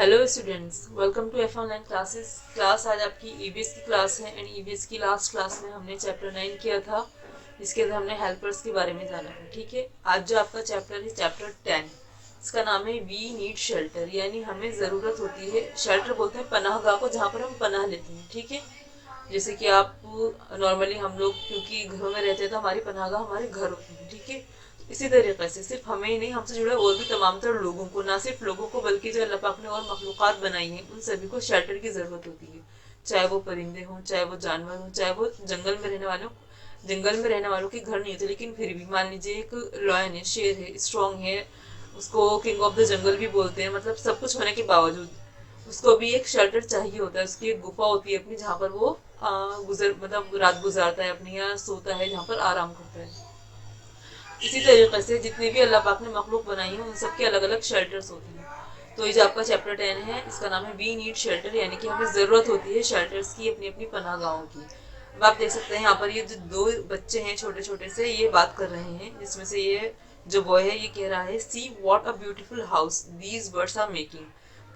Hello students, welcome to F online classes. Class आज आपकी EVS की क्लास है एंड ईवीएस की लास्ट क्लास में हमने चैप्टर 9 किया था, जिसके अंदर हमने हेल्पर्स के बारे में जाना है। ठीक है, आज जो आपका चैप्टर है चैप्टर 10, इसका नाम है वी नीड शेल्टर, यानी हमें ज़रूरत होती है। शेल्टर बोलते हैं पनाहगाह को, जहाँ पर हम पनाह लेते हैं। ठीक है, जैसे कि आप नॉर्मली हम लोग क्योंकि घरों में रहते हैं तो हमारी पनाहगाह हमारे घर होते हैं। ठीक है, इसी तरीके से सिर्फ हमें ही नहीं, हमसे जुड़े और भी तमाम तरह लोगों को, ना सिर्फ लोगों को बल्कि जो अल्लाह पाक ने और मखलूक़ात बनाई हैं उन सभी को शेल्टर की ज़रूरत होती है। चाहे वो परिंदे हों, चाहे वो जानवर हों, चाहे वो जंगल में रहने वालों, जंगल में रहने वालों के घर नहीं होते, लेकिन फिर भी मान लीजिए एक लॉयन है, शेर है, स्ट्रॉन्ग है, उसको किंग ऑफ द जंगल भी बोलते हैं, मतलब सब कुछ होने के बावजूद उसको भी एक शेल्टर चाहिए होता है। उसकी एक गुफा होती है अपनी, जहाँ पर वो गुजर मतलब रात गुजारता है अपनी, या सोता है, जहाँ पर आराम करता है। इसी तरीके से जितने भी अल्लाह पाक ने मखलूक बनाई है उन सबके अलग अलग शेल्टर्स होते हैं। तो ये जो आपका चैप्टर 10 है, इसका नाम है वी नीड शेल्टर, यानी कि हमें ज़रूरत होती है शेल्टर्स की, अपनी अपनी पनाहगाहों की। अब आप देख सकते हैं यहाँ पर ये जो दो बच्चे हैं छोटे छोटे से, ये बात कर रहे हैं, जिसमें से ये जो बॉय है ये कह रहा है see what a beautiful house these birds are making.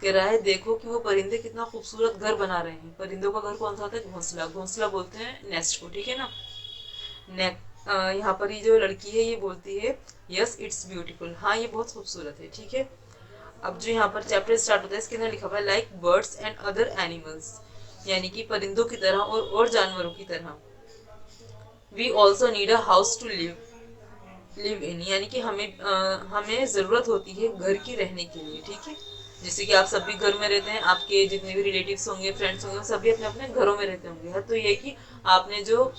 कह रहा है देखो कि वो परिंदे कितना खूबसूरत घर बना रहे हैं। परिंदों का घर कौन सा होता है? घोंसला। घोंसला बोलते हैं नेस्ट को। ठीक है ना। यहाँ पर ये जो लड़की है ये बोलती है यस इट्स ब्यूटीफुल, हाँ ये बहुत खूबसूरत है। ठीक है, अब जो यहाँ पर चैप्टर स्टार्ट होता है इसके अंदर लिखा हुआ है like birds and other animals, यानी कि परिंदों की तरह और जानवरों की तरह। We also need a house to live in, यानी कि हमें ज़रूरत होती है घर की रहने के लिए। ठीक है, जैसे कि आप सभी घर में रहते हैं, आपके जितने भी रिलेटिव्स होंगे, फ्रेंड्स होंगे, सभी अपने अपने घरों में रहते होंगे। हाँ, तो ये कि आपने जो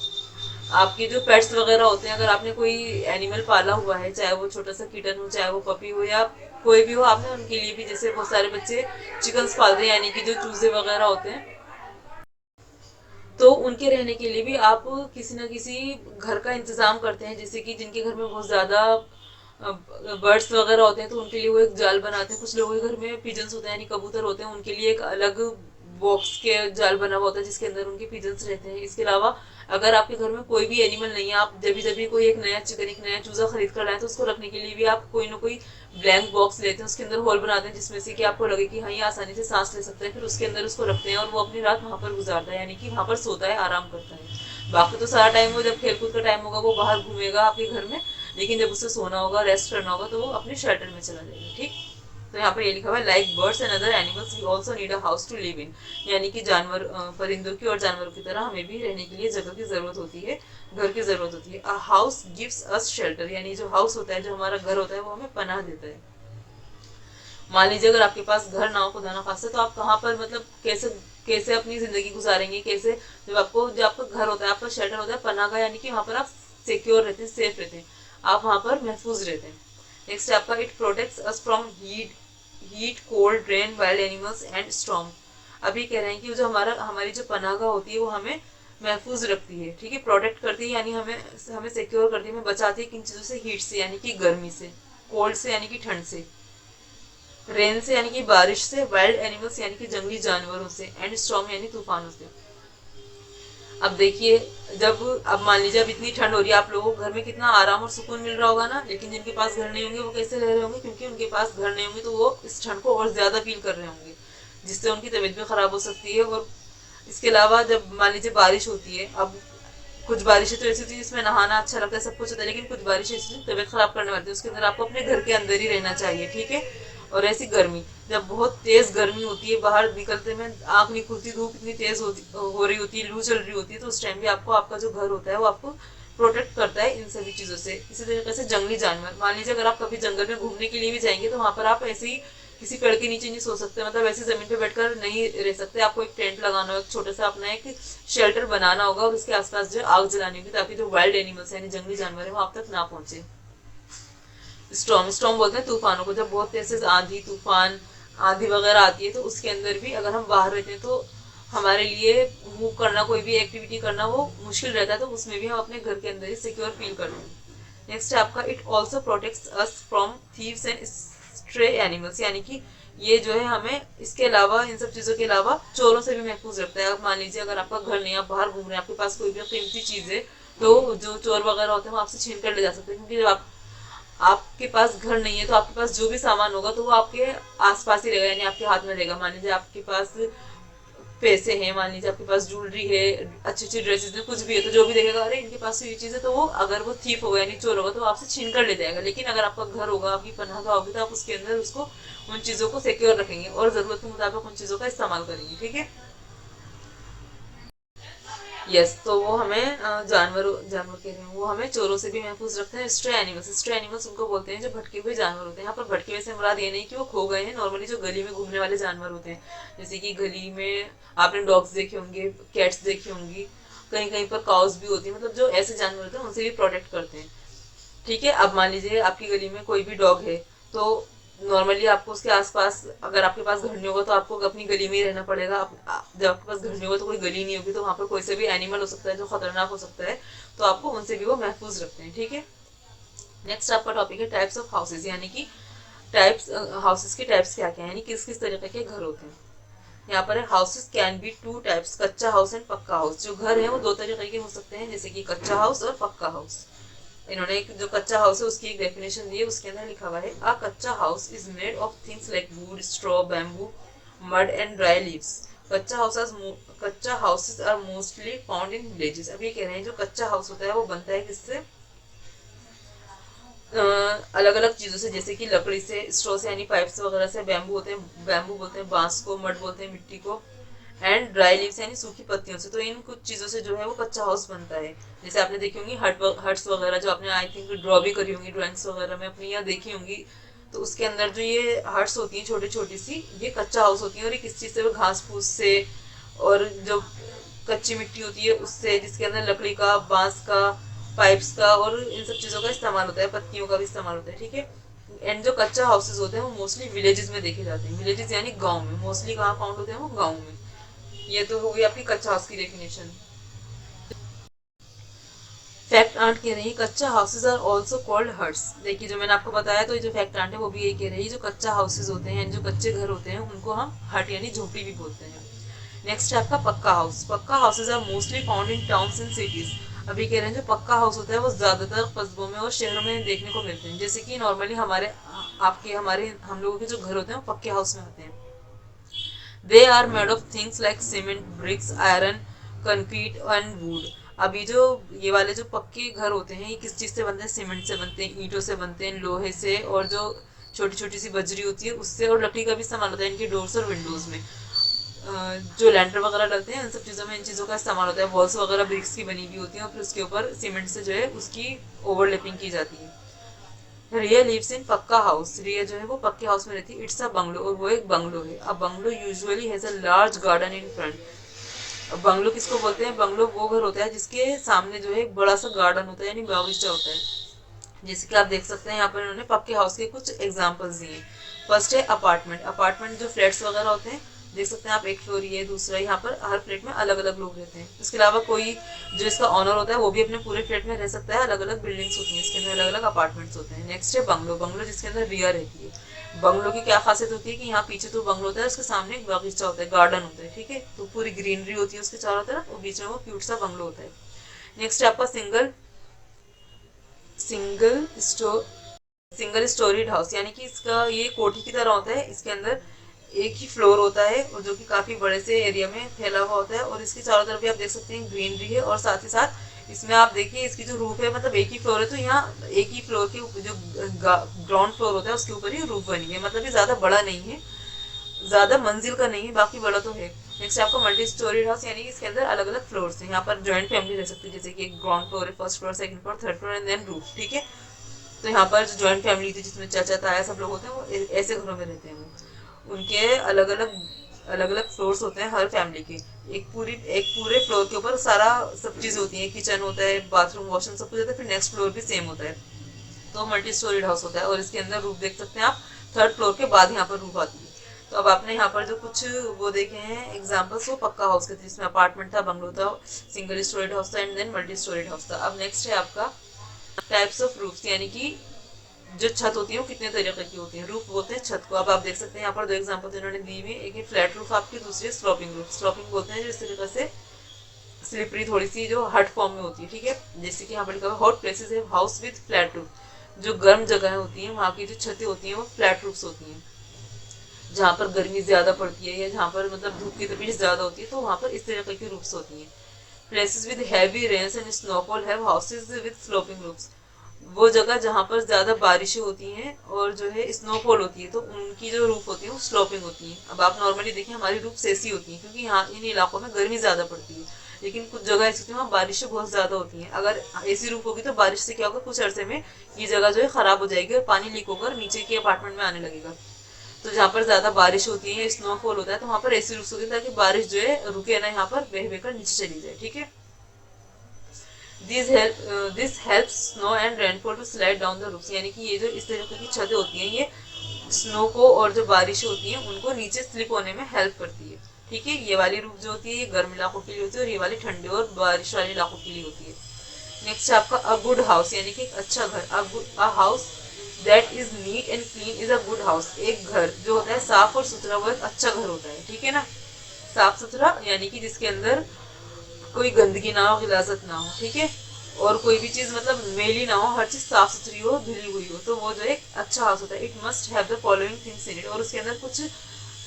आपके जो पेट्स वगैरह होते हैं, अगर आपने कोई एनिमल पाला हुआ है, चाहे वो छोटा सा किटन हो, चाहे वो पपी हो, या कोई भी हो, आपने उनके लिए भी, जैसे बहुत सारे बच्चे चिकन्स पालते हैं, यानी कि जो चूजे वगैरह होते हैं, तो उनके रहने के लिए भी आप किसी न किसी घर का इंतजाम करते हैं। जैसे कि जिनके घर में बहुत ज़्यादा बर्ड्स वगैरह होते हैं तो उनके लिए वो एक जाल बनाते हैं। कुछ लोगों के घर में पिजन्स होते हैं, यानी कबूतर होते हैं, उनके लिए एक अलग बॉक्स के जाल बना हुआ होता है जिसके अंदर उनके पिजन्स रहते हैं। इसके अलावा अगर आपके घर में कोई भी एनिमल नहीं है, आप जब भी कोई एक नया चिकन, एक नया चूजा खरीद कर लाए, तो उसको रखने के लिए भी आप कोई ना कोई ब्लैंक बॉक्स लेते हैं, उसके अंदर होल बनाते हैं, जिसमें से कि आपको लगे कि हाँ ये आसानी से सांस ले सकता है, फिर उसके अंदर उसको रखते हैं और वो अपनी रात वहाँ पर गुजारता है, यानी कि वहाँ पर सोता है, आराम करता है। बाकी तो सारा टाइम वो, जब खेलकूद का टाइम होगा वो बाहर घूमेगा आपके घर में, लेकिन जब उसे सोना होगा, रेस्ट करना होगा, तो वो अपने शेल्टर में चला जाएगा। ठीक, तो यहाँ पर ये लिखा हुआ है like birds and other animals we also need a house to live in, यानी कि जानवर, परिंदों की और जानवरों की तरह हमें भी रहने के लिए जगह की जरूरत होती है, घर की जरूरत होती है। A house gives us shelter, यानी जो हाउस होता है, जो हमारा घर होता है, वो हमें पनाह देता है। मान लीजिए अगर आपके पास घर ना हो, खुदा ना खास्ता, तो आप कहाँ पर, मतलब कैसे कैसे अपनी जिंदगी गुजारेंगे, कैसे? जब आपका घर होता है, आपका शेल्टर होता है, पनाह का, यानी कि वहाँ पर आप सिक्योर रहते हैं, सेफ रहते हैं, आप वहाँ पर महफूज रहते हैं। नेक्स्ट आपका it protects us from heat cold rain wild animals and storm. अभी कह रहे हैं कि जो हमारी जो पनाहगाह होती है वो हमें महफूज रखती है। ठीक है, प्रोटेक्ट करती है, यानी हमें हमें सिक्योर करती है, हमें बचाती है किन चीज़ों से? हीट से यानी कि गर्मी से, कोल्ड से यानी कि ठंड से, रेन से यानी कि बारिश से, वाइल्ड एनिमल्स यानी कि जंगली जानवरों से, एंड स्टॉर्म यानी तूफानों से। अब देखिए, जब अब मान लीजिए अब इतनी ठंड हो रही है, आप लोगों को घर में कितना आराम और सुकून मिल रहा होगा ना, लेकिन जिनके पास घर नहीं होंगे वो कैसे रह रहे होंगे? क्योंकि उनके पास घर नहीं होंगे तो वो इस ठंड को और ज्यादा फील कर रहे होंगे, जिससे उनकी तबीयत भी खराब हो सकती है। और इसके अलावा जब मान लीजिए बारिश होती है, अब कुछ बारिशें तो ऐसी होती है जिसमें नहाना अच्छा लगता है, सब कुछ होता है, लेकिन कुछ बारिशें ऐसी तबीयत खराब करने वाली है, उसके अंदर आपको अपने घर के अंदर ही रहना चाहिए। ठीक है, और ऐसी गर्मी, जब बहुत तेज गर्मी होती है, बाहर निकलते में आंख नहीं खुलती, धूप इतनी तेज हो रही होती है, लू चल रही होती है, तो उस टाइम भी आपको आपका जो घर होता है वो आपको प्रोटेक्ट करता है इन सभी चीज़ों से। इसी तरीके से जंगली जानवर, मान लीजिए अगर आप कभी जंगल में घूमने के लिए भी जाएंगे तो वहाँ पर आप ऐसे ही किसी पेड़ के नीचे नहीं सो सकते, मतलब ऐसी जमीन पे बैठकर नहीं रह सकते, आपको एक टेंट लगाना होगा, एक छोटा सा अपना एक शेल्टर बनाना होगा, और उसके आसपास जो आग जलानी होगी, ताकि जो वाइल्ड एनिमल्स यानी जंगली जानवर है वो आप तक ना पहुंचे। स्टॉर्म, स्टॉर्म बोलते हैं तूफानों को, जब बहुत तेज आंधी तूफान, आंधी वगैरह आती है, तो उसके अंदर भी अगर हम बाहर रहते हैं तो हमारे लिए मूव करना, कोई भी एक्टिविटी करना वो मुश्किल रहता है, तो उसमें भी हम अपने घर के अंदर ही सिक्योर फील करते हैं। नेक्स्ट है आपका it also protects us from thieves and stray animals, यानी कि ये जो है हमें इसके अलावा, इन सब चीज़ों के अलावा चोरों से भी महफूज रखता है। अब मान लीजिए अगर आपका घर नहीं, आप बाहर घूम रहे हैं, आपके पास कोई भी कीमती चीज़ है, तो जो चोर वगैरह होते हैं वो आपसे छीन कर ले जा सकते हैं, क्योंकि जब आपके पास घर नहीं है तो आपके पास जो भी सामान होगा तो वो आपके आसपास ही रहेगा, यानी आपके हाथ में रहेगा। मान लीजिए आपके पास पैसे हैं, मान लीजिए आपके पास ज्वेलरी है, अच्छी अच्छी ड्रेसेस है, कुछ भी है, तो जो भी देखेगा अरे इनके पास तो ये चीज़ है, तो वो अगर वो थीप होगा यानी चोर होगा तो वो आपसे छीन कर ले जाएगा। लेकिन अगर आपका घर होगा, आपकी पनाह होगी, तो आप उसके अंदर उसको उन चीज़ों को सिक्योर रखेंगे और ज़रूरत के मुताबिक उन चीज़ों का इस्तेमाल करेंगे। ठीक है, यस। तो वो हमें जानवर जानवर कह रहे हैं, वो हमें चोरों से भी महफूज रखते हैं। स्ट्रे एनिमल्स उनको बोलते हैं जो भटके हुए जानवर होते हैं। यहाँ पर भटके हुए से मुराद ये नहीं कि वो खो गए हैं, नॉर्मली जो गली में घूमने वाले जानवर होते हैं, जैसे कि गली में आपने डॉग्स देखे होंगे, कैट्स देखी होंगी, कहीं कहीं पर काउस भी होती है, मतलब जो ऐसे जानवर होते हैं उनसे भी प्रोटेक्ट करते हैं। ठीक है, अब मान लीजिए आपकी गली में कोई भी डॉग है, तो नॉर्मली आपको उसके आसपास, अगर आपके पास घर नहीं होगा तो आपको अपनी गली में ही रहना पड़ेगा। जब आपके पास घर नहीं होगा तो कोई गली नहीं होगी, तो वहाँ पर कोई से भी एनिमल हो सकता है जो खतरनाक हो सकता है, तो आपको उनसे भी वो महफूज रखते हैं। ठीक है, नेक्स्ट आपका टॉपिक है टाइप्स ऑफ हाउसेज, यानी कि टाइप्स, हाउसेज के टाइप्स क्या क्या है, यानी किस किस तरीके के घर होते हैं। यहाँ पर है houses can be two types, कच्चा हाउस एंड पक्का हाउस। जो घर है वो दो तरीके के हो सकते हैं, जैसे कि कच्चा हाउस और पक्का हाउस। इन्होंने एक जो कच्चा हाउस है उसकी एक डेफिनेशन दी है, उसके अंदर लिखा हुआ है अ कच्चा house is made of things like wood, straw, bamboo, mud and dry leaves. कच्चा houses are mostly found in villages. अब ये कह रहे हैं जो कच्चा हाउस होता है वो बनता है किससे, अलग अलग चीजों से, जैसे कि लकड़ी से, स्ट्रॉ से यानी पाइप्स वगैरह से, बैम्बू होते हैं, बैम्बू बोलते हैं बांस को, मड बोलते हैं मिट्टी को, एंड ड्राई लीव्स यानी सूखी पत्तियों से। तो इन कुछ चीजों से जो है वो कच्चा हाउस बनता है। जैसे आपने देखी होंगी हट्स वगैरह, जो आपने आई थिंक ड्रॉ भी करी होंगी ड्राइंग्स वगैरह में अपनी, यहाँ देखी होंगी, तो उसके अंदर जो ये हट्स होती हैं छोटी छोटी सी, ये कच्चा हाउस होती है। और ये किस चीज से, वो घास फूस से और जो कच्ची मिट्टी होती है उससे, जिसके अंदर लकड़ी का, बांस का, पाइप्स का और इन सब चीजों का इस्तेमाल होता है, पत्तियों का भी इस्तेमाल होता है। ठीक है, एंड जो कच्चा हाउसेज होते हैं वो मोस्टली विलेजेस में देखे जाते हैं। विलेजेस यानी गांव में, मोस्टली कहाँ फाउंड होते हैं, वो गांव में। ये तो हो गई आपकी कच्चा हाउस की डेफिनेशन। फैक्ट आंट कह रही है kutcha houses are also called huts. देखिए जो मैंने आपको बताया, तो ये जो फैक्ट आंट है वो भी यही कह रही है, जो कच्चा हाउसेज होते हैं, जो कच्चे घर होते हैं, उनको हम हट यानी झोपड़ी भी बोलते हैं। नेक्स्ट है आपका pucca house. Pucca houses are mostly found in towns and cities. अभी कह रहे हैं जो पक्का हाउस होता है वो ज्यादातर कस्बों में और शहरों में देखने को मिलते हैं। जैसे कि नॉर्मली हमारे आपके हमारे हम लोगों के जो घर होते हैं वो पक्के हाउस में होते हैं। They are made of things like cement, bricks, iron, concrete and wood. अभी जो ये वाले जो पक्के घर होते हैं ये किस चीज से बनते हैं, सीमेंट से बनते हैं, ईंटों से बनते हैं, लोहे से, और जो छोटी छोटी सी बजरी होती है उससे, और लकड़ी का भी इस्तेमाल होता है इनके डोर्स और विंडोज में। जो लैंटर वगैरह डलते हैं इन सब चीज़ों में इन चीज़ों का इस्तेमाल होता है। वॉल्स वगैरह ब्रिक्स की बनी हुई होती हैं और फिर उसके ऊपर सीमेंट से जो है उसकी ओवरलैपिंग की जाती है। रिया लिव्स इन पक्का हाउस। रिया जो है वो पक्के हाउस में रहती है। इट्स अ बंगलो, और वो एक बंगलो है। अब bungalow usually has a large garden in front. अब बंगलो किसको बोलते हैं, बंगलो वो घर होता है जिसके सामने जो है एक बड़ा सा गार्डन होता है यानी बागीचा होता है। जैसे कि आप देख सकते हैं यहाँ पर इन्होंने पक्के हाउस के कुछ एग्जांपल्स दिए। फर्स्ट है अपार्टमेंट। अपार्टमेंट जो फ्लैट्स वगैरह होते हैं, देख सकते हैं आप, एक फ्लोर ये, दूसरा, यहाँ पर हर फ्लैट में अलग अलग लोग रहते हैं। इसके अलावा कोई जो इसका ऑनर होता है वो भी अपने पूरे फ्लैट में रह सकता है। अलग अलग बिल्डिंग्स होती हैं, इसके अंदर अलग अलग अपार्टमेंट्स होते हैं। नेक्स्ट है बंगलो। बंगलो जिसके अंदर रिया रहती है। बंगलो की क्या खासियत होती है कि यहाँ पीछे तो बंगलो होता है, उसके सामने एक बागीचा होता है, गार्डन होता है। ठीक है, तो पूरी ग्रीनरी होती है उसके चारों तरफ और बीच में वो क्यूट सा बंगलो होता है। नेक्स्ट है आपका single store single storeyed house, यानी कि इसका ये कोठी की तरह होता है। इसके अंदर एक ही फ्लोर होता है और जो कि काफी बड़े से एरिया में फैला हुआ होता है, और इसकी चारों तरफ भी आप देख सकते हैं ग्रीनरी है। और साथ ही साथ इसमें आप देखिए इसकी जो रूफ है, मतलब एक ही फ्लोर है, तो यहाँ एक ही फ्लोर के जो ग्राउंड फ्लोर होता है उसके ऊपर ही रूफ बनी है, मतलब ये ज्यादा बड़ा नहीं है, ज्यादा मंजिल का नहीं है, बाकी बड़ा तो है। नेक्स्ट आपको मल्टी स्टोरी हाउस, यानी कि इसके अंदर अलग अलग फ्लोर्स हैं। यहाँ पर ज्वाइंट फैमिली रह सकती है, जैसे कि एक ग्राउंड फ्लोर है, first floor, second floor, third floor and then roof. ठीक है, तो यहाँ पर जो ज्वाइंट फैमिली थी जिसमें चाचा ताया सब लोग होते हैं, वो ऐसे घरों में रहते हैं। वो उनके अलग अलग फ्लोर्स होते हैं हर फैमिली के। एक पूरे फ्लोर के ऊपर सारा सब चीज होती है, किचन होता है, बाथरूम, वॉशरूम, सब कुछ होता है। फिर नेक्स्ट फ्लोर भी सेम होता है, तो मल्टी स्टोरीड हाउस होता है। और इसके अंदर रूफ देख सकते हैं आप, थर्ड फ्लोर के बाद यहाँ पर रूफ आती है। तो अब आपने यहाँ पर जो कुछ वो देखे हैं एग्जाम्पल्स, वो पक्का हाउस के थे, जिसमें अपार्टमेंट था, बंगलो था, सिंगल स्टोरीड हाउस था and then multi storeyed house था। अब नेक्स्ट है आपका टाइप्स ऑफ रूफ्स, यानी कि जो छत होती है वो कितने तरीके की होती है। रूफ बोलते हैं छत को। अब आप देख सकते हैं यहाँ पर दो एग्जांपल इन्होंने दी हुई है, एक है फ्लैट रूफ आपकी, दूसरी स्लोपिंग रूफ। स्लोपिंग बोलते हैं जो इस तरीके से स्लिपरी थोड़ी सी जो हट फॉर्म में होती है। ठीक है, जैसे कि यहाँ पर लिखा हुआ हॉट प्लेसेस है हाउस विद फ्लैट रूफ। जो गर्म जगह होती हैं वहाँ की जो छतें होती हैं वो फ्लैट रूफ्स होती हैं। जहाँ पर गर्मी ज़्यादा पड़ती है या जहाँ पर मतलब धूप की तपीश ज़्यादा होती है तो वहाँ पर इस तरह की रूफ्स होती हैं। Places with heavy rains and snowfall have houses with sloping roofs. वो जगह जहाँ पर ज़्यादा बारिशें होती हैं और जो है स्नोफॉल होती है तो उनकी जो रूफ होती है वो स्लोपिंग होती है। अब आप नॉर्मली देखिए हमारी रूफ ऐसी होती है क्योंकि यहाँ इन इलाकों में गर्मी ज़्यादा पड़ती है, लेकिन कुछ जगह ऐसी होती है वहाँ बारिशें बहुत ज़्यादा होती हैं। अगर ऐसी रूफ होगी तो बारिश से क्या होगा, कुछ अरसे में ये जगह जो है ख़राब हो जाएगी और पानी लीक होकर नीचे के अपार्टमेंट में आने लगेगा। तो जहाँ पर ज़्यादा बारिश होती है, स्नोफॉल होता है, तो वहाँ पर ऐसी रूफ होती है ताकि बारिश जो है रुके ना, यहाँ पर बह बहकर नीचे चली जाए। ठीक है, this help snow and rainfall to slide down the roofs. यानी कि ये जो इस तरह की छतें होती हैं ये स्नो को और जो बारिशें होती हैं उनको नीचे स्लिप होने में हेल्प करती है। ठीक है, ये वाली रूफ जो होती है ये गर्म इलाकों के लिए होती है और ये वाली ठंडे और बारिश वाले इलाकों के लिए होती है। नेक्स्ट है आपका अ गुड हाउस, यानी कि एक अच्छा घर। A house that is neat and clean is a good house. एक घर जो होता है साफ और सुथरा वो एक अच्छा घर होता है। ठीक है ना, साफ सुथरा यानी कि जिसके अंदर कोई गंदगी ना हो, गिलाजत ना हो। ठीक है, और कोई भी चीज मतलब मेली ना हो, हर चीज साफ सुथरी हो, धुली हुई हो, तो वो जो एक अच्छा हाउस होता है। It must have the following things in it. और उसके अंदर कुछ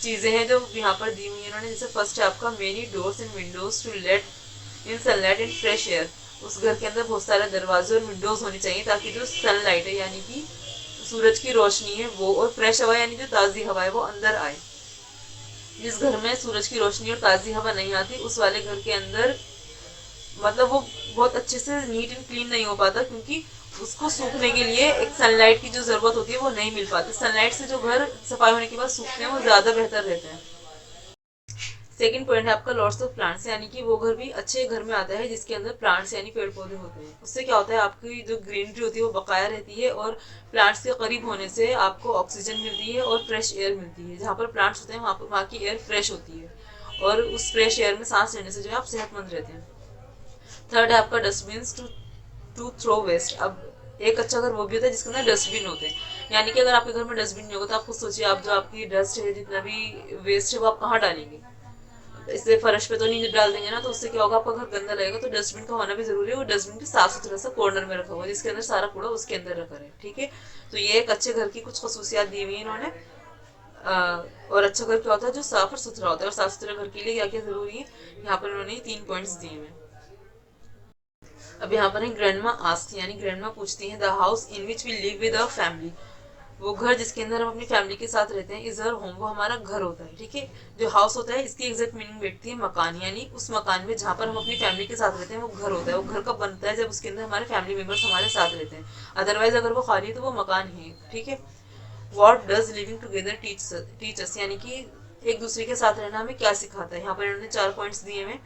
चीजें हैं जो यहाँ पर दी हुई है इन्होंने। जैसे फर्स्ट है आपका many doors and windows to let in sunlight and fresh air. उस घर के अंदर बहुत सारे दरवाजे और विंडोज होनी चाहिए ताकि जो सनलाइट है यानी कि सूरज की रोशनी है वो, और फ्रेश हवा यानी जो ताज़ी हवा है वो अंदर आए। जिस घर में सूरज की रोशनी और ताज़ी हवा नहीं आती उस वाले घर के अंदर मतलब वो बहुत अच्छे से नीट एंड क्लीन नहीं हो पाता, क्योंकि उसको सूखने के लिए एक सनलाइट की जो जरूरत होती है वो नहीं मिल पाती। सनलाइट से जो घर सफाई होने के बाद सूखते हैं वो ज्यादा बेहतर रहते हैं। सेकंड पॉइंट है आपका लॉट्स ऑफ प्लांट्स, यानी कि वो घर भी अच्छे घर में आता है जिसके अंदर प्लांट्स यानी पेड़ पौधे होते हैं। उससे क्या होता है, आपकी जो ग्रीनरी होती है वो बकाया रहती है और प्लांट्स के करीब होने से आपको ऑक्सीजन मिलती है और फ्रेश एयर मिलती है। जहाँ पर प्लांट्स होते हैं वहाँ पर वहाँ की एयर फ्रेश होती है और उस फ्रेश एयर में सांस लेने से जो है आप सेहतमंद रहते हैं। थर्ड है आपका डस्टबिन टू थ्रो वेस्ट। अब एक अच्छा घर वो भी होता है जिसके अंदर डस्टबिन होते हैं। यानी कि अगर आपके घर में डस्टबिन नहीं होगा तो आप खुद सोचिए, आप जो आपकी डस्ट है जितना भी वेस्ट है वो आप कहाँ डालेंगे। इससे फर्श पे तो नहीं डाल देंगे ना, तो उससे क्या होगा, आपका घर गंदा लगेगा। तो डस्टबिन का होना भी जरूरी है और डस्टबिन भी साफ सुथरा सा कॉर्नर में रखा हुआ जिसके अंदर सारा कूड़ा उसके अंदर रखा है। ठीक है, तो ये एक अच्छे घर की कुछ खसूसियात दी हुई है इन्होंने। और अच्छा घर क्या होता है, जो साफ और सुथरा होता है। और साफ सुथरे घर के लिए क्या क्या जरूरी है, यहाँ पर इन्होंने 3 पॉइंट्स दिए हैं। अब यहाँ पर ग्रैंडमा आस्क, यानी ग्रैंडमा पूछती हैं the house in which we live with our family. वो घर जिसके अंदर हम अपनी फैमिली के साथ रहते हैं, इज अवर होम, वो हमारा घर होता है। ठीक है, जो हाउस होता है इसकी एग्जैक्ट मीनिंग बैठती है मकान, यानी उस मकान में जहाँ पर हम अपनी फैमिली के साथ रहते हैं वो घर होता है। वो घर कब बनता है, जब उसके अंदर हमारे फैमिली मेम्बर्स हमारे साथ रहते हैं। अदरवाइज अगर वो खाली है तो वो मकान ही है। ठीक है, what does living together teachers, यानी कि एक दूसरे के साथ रहना हमें क्या सिखाता है। यहाँ पर इन्होंने 4 पॉइंट्स दिए हैं।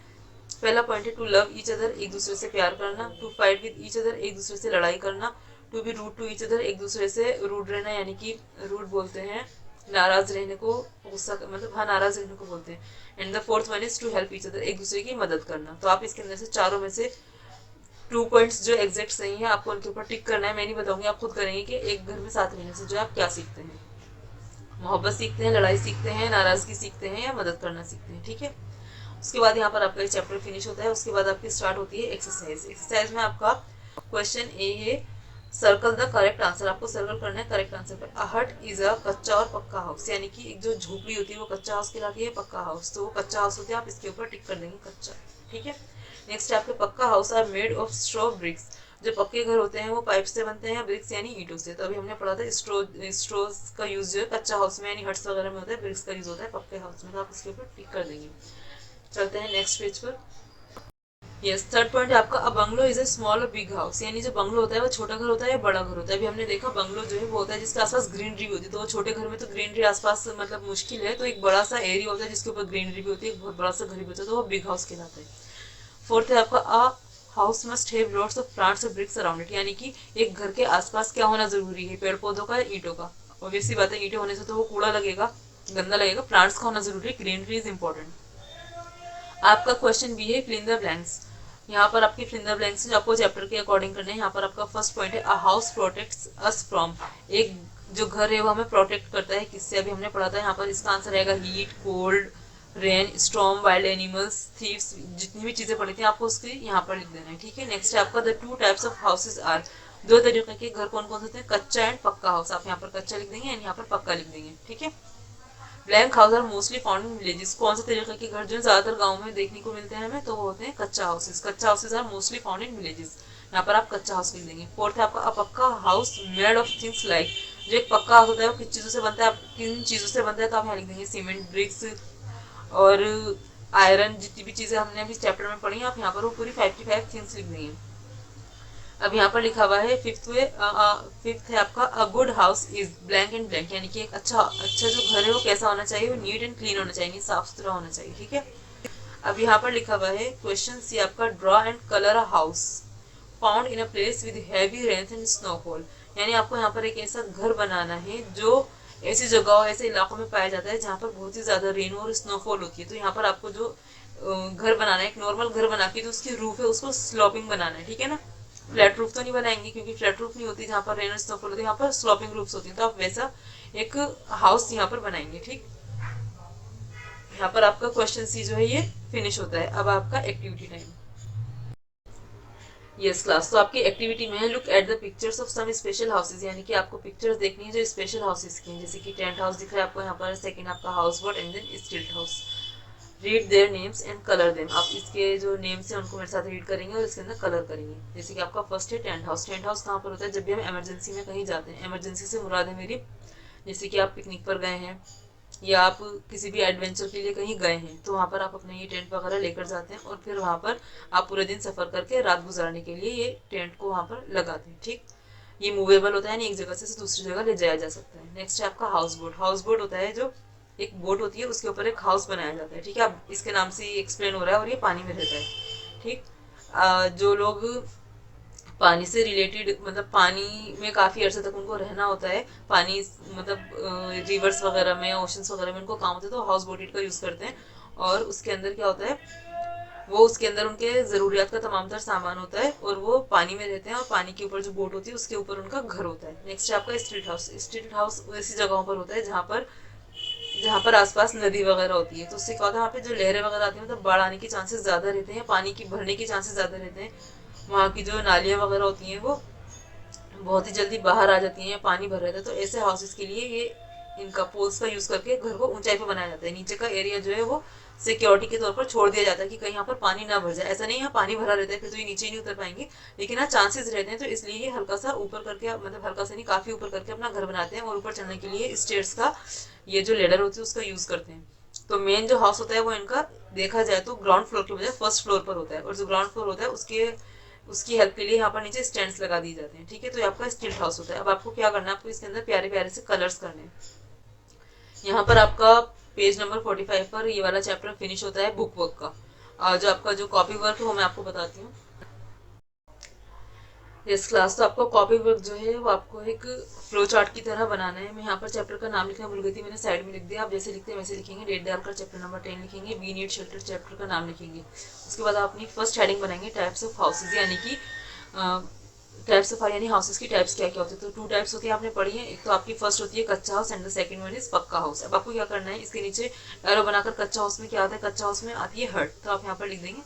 पहला पॉइंट है टू लव ईच अदर, एक दूसरे से प्यार करना। To fight with each other, एक दूसरे से लड़ाई करना। To be rude to each other, एक दूसरे से रूड रहना, यानी कि रूड बोलते हैं नाराज रहने को, गुस्सा मतलब हाँ नाराज रहने को बोलते हैं। And the fourth one is to help each other, एक दूसरे की मदद करना। तो आप इसके अंदर से चारों में से 2 पॉइंट्स जो एग्जैक्ट सही है आपको उनके ऊपर टिक करना है। मैं नहीं बताऊंगी, आप खुद करेंगे कि एक घर में साथ रहने से जो आप क्या सीखते हैं। मोहब्बत सीखते हैं, लड़ाई सीखते हैं, नाराजगी सीखते हैं या मदद करना सीखते हैं। ठीक है, उसके बाद यहाँ पर आपका ये चैप्टर फिनिश होता है। उसके बाद आपकी स्टार्ट होती है एक्सरसाइज। एक्सरसाइज में आपका क्वेश्चन ए है सर्कल द करेक्ट आंसर। आपको सर्कल करना है करेक्ट आंसर पर। अ हट इज अ कच्चा और पक्का हाउस, यानी कि एक जो झोपड़ी होती है वो कच्चा हाउस कहलाती है, पक्का हाउस तो वो कच्चा हाउस होता है, आप इसके ऊपर टिक कर देंगे कच्चा। ठीक है, नेक्स्ट आपके pucca house are made of straw bricks. जो पक्के घर होते हैं वो पाइप से बनते हैं, ब्रिक्स यानी ईंटों से। तो अभी हमने पढ़ा था स्ट्रोज का यूज जो है कच्चा हाउस में यानी हट्स वगैरह में होता है, ब्रिक्स का यूज होता है पक्के हाउस में। तो आप इसके ऊपर टिक कर देंगे। चलते हैं नेक्स्ट पेज पर। यस, थर्ड पॉइंट है आपका a bungalow is a small और बिग हाउस, यानी जो बंगलो होता है वो छोटा घर होता है या बड़ा घर होता है। अभी हमने देखा बंगलो जो है वो होता है जिसके आसपास ग्रीनरी होती है, तो वो छोटे घर में तो ग्रीनरी आसपास मतलब मुश्किल है, तो एक बड़ा सा एरिया होता है जिसके ऊपर ग्रीनरी भी होती है, एक बहुत बड़ा सा घर भी होता है, तो वो बिग हाउस कहलाता है। फोर्थ है आपका a house must have lots of plants और ब्रिक्स अराउंड इट, यानी कि एक घर के आसपास क्या होना जरूरी है, पेड़ पौधों का या ईंटों का। ऑब्वियस सी बात है, ईंटें होने से तो वो कूड़ा लगेगा, गंदा लगेगा। प्लांट्स का होना जरूरी है, ग्रीनरी इज इंपॉर्टेंट। आपका क्वेश्चन भी है फिल द ब्लैंक्स। यहाँ पर आपकी फिल द ब्लैंक्स जो आपको चैप्टर के अकॉर्डिंग करने हैं। यहाँ पर आपका फर्स्ट पॉइंट है a house protects us from, एक जो घर है वो हमें प्रोटेक्ट करता है किससे, अभी हमने पढ़ा था। यहाँ पर इसका आंसर रहेगा heat, cold, rain, storm, wild animals, thieves, जितनी भी चीजें पढ़ी थी आपको उसके यहाँ पर लिख देना है। ठीक है, नेक्स्ट है आपका the 2 types of houses are, दो तरीके के घर कौन कौन से होते हैं, कच्चा एंड पक्का हाउस। आप यहाँ पर कच्चा लिख देंगे एंड यहाँ पर पक्का लिख देंगे, ठीक है। Blank house are mostly found in villages. कौन से तरीके के घर जो ज्यादातर गाँव में देखने को मिलते हैं हमें, तो वो होते हैं kutcha houses. Kutcha houses are mostly found in villages. यहाँ पर आप कच्चा हाउस लिख देंगे। फोर्थ है आपका अ पक्का house made of things like. जो एक पक्का हाउस होता है वो किस चीजों से बनता है, आप किन चीजों से बनता है, तो आप यहाँ लिख देंगे सीमेंट, ब्रिक्स और आयरन। जितनी भी चीजें हमने अभी चैप्टर में पढ़ी हैं आप यहाँ पर वो पूरी 55 थिंग्स लिख देंगे। अब यहाँ पर लिखा हुआ है फिफ्थ है आपका a good house is blank and blank, यानी कि एक अच्छा जो घर है वो कैसा होना चाहिए, वो नीट एंड क्लीन होना चाहिए, साफ सुथरा होना चाहिए, ठीक है। अब यहाँ पर लिखा हुआ है क्वेश्चन सी आपका draw and colour a house found in a place with heavy rain and snowfall. यानी आपको यहाँ पर एक ऐसा घर बनाना है जो ऐसी जगहों ऐसे इलाकों में पाया जाता है जहाँ पर बहुत ही ज्यादा रेन और स्नोफॉल होती है। तो यहाँ पर आपको जो घर बनाना है, एक नॉर्मल घर बना के जो उसकी रूफ है उसको स्लोपिंग बनाना है, ठीक है ना। फ्लैट रूफ तो नहीं बनाएंगे क्योंकि फ्लैट रूफ नहीं होती जहाँ पर रेन और स्नोफॉल होती है, यहाँ पर स्लोपिंग रूफ्स होती है। तो आप वैसा एक हाउस यहाँ पर बनाएंगे, ठीक। यहाँ पर आपका क्वेश्चन सी जो है ये फिनिश होता है। अब आपका एक्टिविटी टाइम। यस क्लास, तो आपकी एक्टिविटी में है look at the pictures of some special houses, यानी कि आपको पिक्चर्स देखनी है जो स्पेशल हाउसेज की हैं। जैसे कि टेंट हाउस दिख रहा है आपको यहाँ पर, सेकंड आपका house boat and then stilt house. Read their names and colour them. आप इसके जो नेम्स हैं उनको मेरे साथ रीड करेंगे और इसके अंदर कलर करेंगे। जैसे कि आपका फर्स्ट है टेंट हाउस। टेंट हाउस कहाँ पर होता है, जब भी हम इमरजेंसी में कहीं जाते हैं। इमरजेंसी से मुराद है मेरी, जैसे कि आप पिकनिक पर गए हैं या आप किसी भी एडवेंचर के लिए कहीं गए हैं, तो वहाँ पर आप अपने ये टेंट वगैरह लेकर जाते हैं और फिर वहाँ पर आप पूरे दिन सफर करके रात गुजारने के लिए ये टेंट को वहाँ पर लगाते हैं, ठीक। ये मूवेबल होता है, एक जगह से दूसरी जगह ले जाया जा सकता है। नेक्स्ट है आपका हाउस बोट। हाउस बोट होता है जो एक बोट होती है उसके ऊपर एक हाउस बनाया जाता है, ठीक है। अब इसके नाम से एक्सप्लेन हो रहा है और ये पानी में रहता है, ठीक। जो लोग पानी से रिलेटेड, मतलब पानी में काफ़ी अर्से तक उनको रहना होता है, पानी मतलब रिवर्स वगैरह में, ओशंस वगैरह में उनको काम होता है, तो हाउस बोटेड का यूज़ करते हैं। और उसके अंदर क्या होता है, वो उसके अंदर उनके ज़रूरियात का तमाम तर सामान होता है और वो पानी में रहते हैं और पानी के ऊपर जो बोट होती है उसके ऊपर उनका घर होता है। नेक्स्ट है आपका स्ट्रीट हाउस। स्ट्रीट हाउस ऐसी जगहों पर होता है जहाँ पर आसपास नदी वगैरह होती है, तो उससे क्या होता है वहाँ पे जो लहरें वगैरह आती हैं, मतलब बाढ़ आने के चांसेस ज़्यादा रहते हैं, पानी की भरने के चांसेस ज़्यादा रहते हैं। वहाँ की जो नालियाँ वगैरह होती हैं वो बहुत ही जल्दी बाहर आ जाती हैं या पानी भर रहता है। तो ऐसे हाउसेस के लिए ये इनका पोल्स का यूज करके घर को ऊंचाई पर बनाया जाता है। नीचे का एरिया जो है वो सिक्योरिटी के तौर पर छोड़ दिया जाता है कि कहीं यहाँ पर पानी ना भर जाए। ऐसा नहीं यहाँ पानी भरा रहता है फिर तो ये नीचे नहीं उतर पाएंगे, लेकिन यहाँ चांसेस रहते हैं, तो इसलिए ये हल्का सा ऊपर करके, मतलब हल्का सा नहीं काफी ऊपर करके अपना घर बनाते हैं और ऊपर चढ़ने के लिए स्टेयर्स का ये जो लेडर होती है उसका यूज करते हैं। तो मेन जो हाउस होता है वो इनका देखा जाए तो ग्राउंड फ्लोर के बजाय फर्स्ट फ्लोर पर होता है, और जो ग्राउंड फ्लोर होता है उसकी हेल्प के लिए यहाँ पर नीचे स्टैंड्स लगा दिए जाते हैं, ठीक है। तो ये आपका स्टिल्ट हाउस होता है। अब आपको क्या करना है, आपको इसके अंदर प्यारे प्यारे से कलर्स करने हैं। यहाँ पर आपका पेज नंबर 45 पर ये वाला चैप्टर फिनिश होता है बुक वर्क का। जो आपका जो कॉपी वर्क है वो मैं आपको बताती हूँ। यस क्लास, तो आपको कॉपी वर्क जो है वो आपको एक फ्लो चार्ट की तरह बनाना है। मैं यहाँ पर चैप्टर का नाम लिखना भूल गई थी, मैंने साइड में लिख दिया। आप जैसे लिखते हैं वैसे लिखेंगे। डेट डालकर चैप्टर नंबर 10 लिखेंगे, वी नीड शेल्टर चैप्टर का नाम लिखेंगे। उसके बाद आप अपनी फर्स्ट हेडिंग बनाएंगे टाइप्स ऑफ हाउसेज, यानी कि टाइप्स ऑफ यानी हाउसेस की टाइप्स क्या क्या होती है। तो 2 टाइप्स होती है, आपने पढ़ी है। एक तो आपकी फर्स्ट होती है कच्चा house and the second one is पक्का हाउस। अब आपको क्या करना है, इसके नीचे एरो बनाकर कच्चा हाउस में क्या आता है, कच्चा हाउस में आती है हट, तो आप यहाँ पर लिख देंगे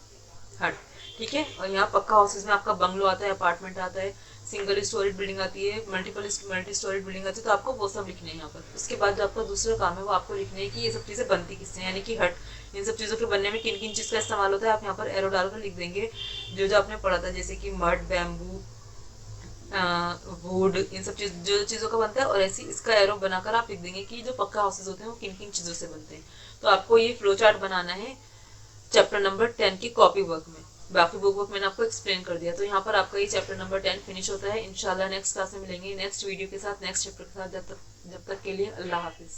हट, ठीक है। और यहाँ पक्का हाउसेज में आपका बंगलो आता है, अपार्टमेंट आता है, सिंगल स्टोरेज बिल्डिंग आती है, मल्टी स्टोरेज बिल्डिंग आती है, तो आपको वो सब लिखने हैं यहाँ पर। उसके बाद जो आपका दूसरा काम है वो आपको लिखने है कि ये सब चीज़ें बनती किससे, यानी कि हट, इन सब चीज़ों के बनने में किन किन चीज़ का इस्तेमाल होता है। आप यहाँ पर एरो डालकर लिख देंगे जो जो आपने पढ़ा था, जैसे कि मड, बैम्बू, वुड, इन सब जो चीज़ों का बनता है। और ऐसी इसका एरो बनाकर आप लिख देंगे कि जो पक्का हाउसेज होते हैं वो किन किन चीज़ों से बनते हैं। तो आपको ये फ्लो चार्ट बनाना है चैप्टर नंबर 10 की कॉपी वर्क में। बाकी बुक वर्क मैंने आपको एक्सप्लेन कर दिया। तो यहाँ पर आपका ये चैप्टर नंबर 10 फिनिश होता है। इंशाल्लाह नेक्स्ट क्लास में मिलेंगे नेक्स्ट वीडियो के साथ, नेक्स्ट चैप्टर के साथ। जब तक के लिए अल्लाह हाफिज़।